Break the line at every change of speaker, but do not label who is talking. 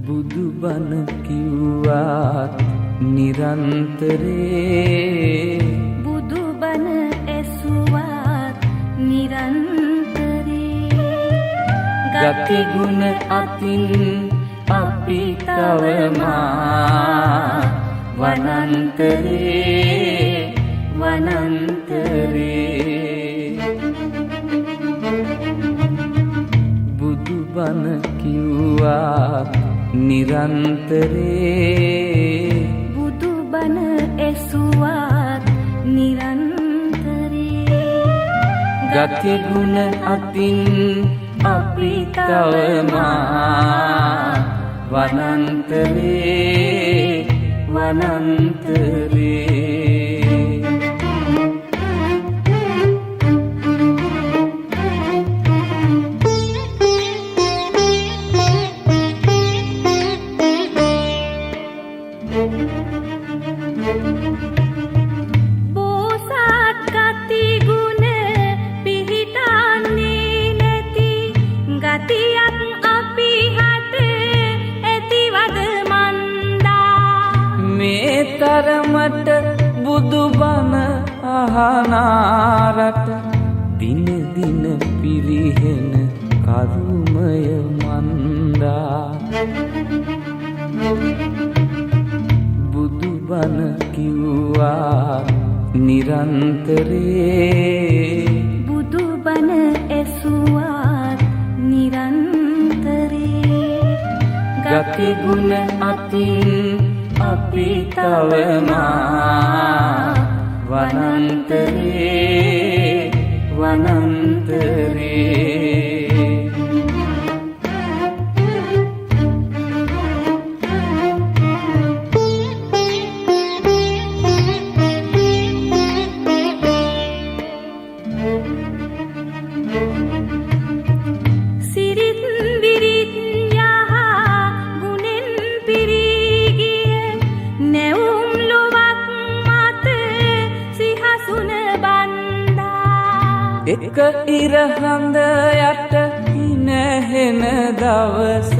බුදුබණ කිව්වත් නිරන්තරේ
බුදුබණ ඇසුවත් නිරන්තරේ
ගති ගුණ අතින් අපි තවමා වනන්තරේ බුදුබණ කිව්වත් නිරන්තරේ
බුදුබණ ඇසුවත් නිරන්තරේ
ගති ගුණ අතින් අපි තවමා වනන්තරේ
බෝසත් ගති ගුණ පිහිටන්නේ නැති ගතියක් අපි හට ඇතිවද මන්දා
මේ තරමට බුදුබණ අහනාරට දින දින පිරිහෙන කරුමය මන්දා බුදුබණ කිව්වා නිරන්තරේ
බුදුබණ ඇසුවත් නිරන්තරේ
ගති ගුණ අතින් අපි තවමා වනන්තරේ
සිරිත් විරිත් යහ ගුණෙන් පිරීගිය නැවුම් ලොවක් මත සිහසුන බන්දා
එක ඉරහඳ යට නැහෙන දවසක්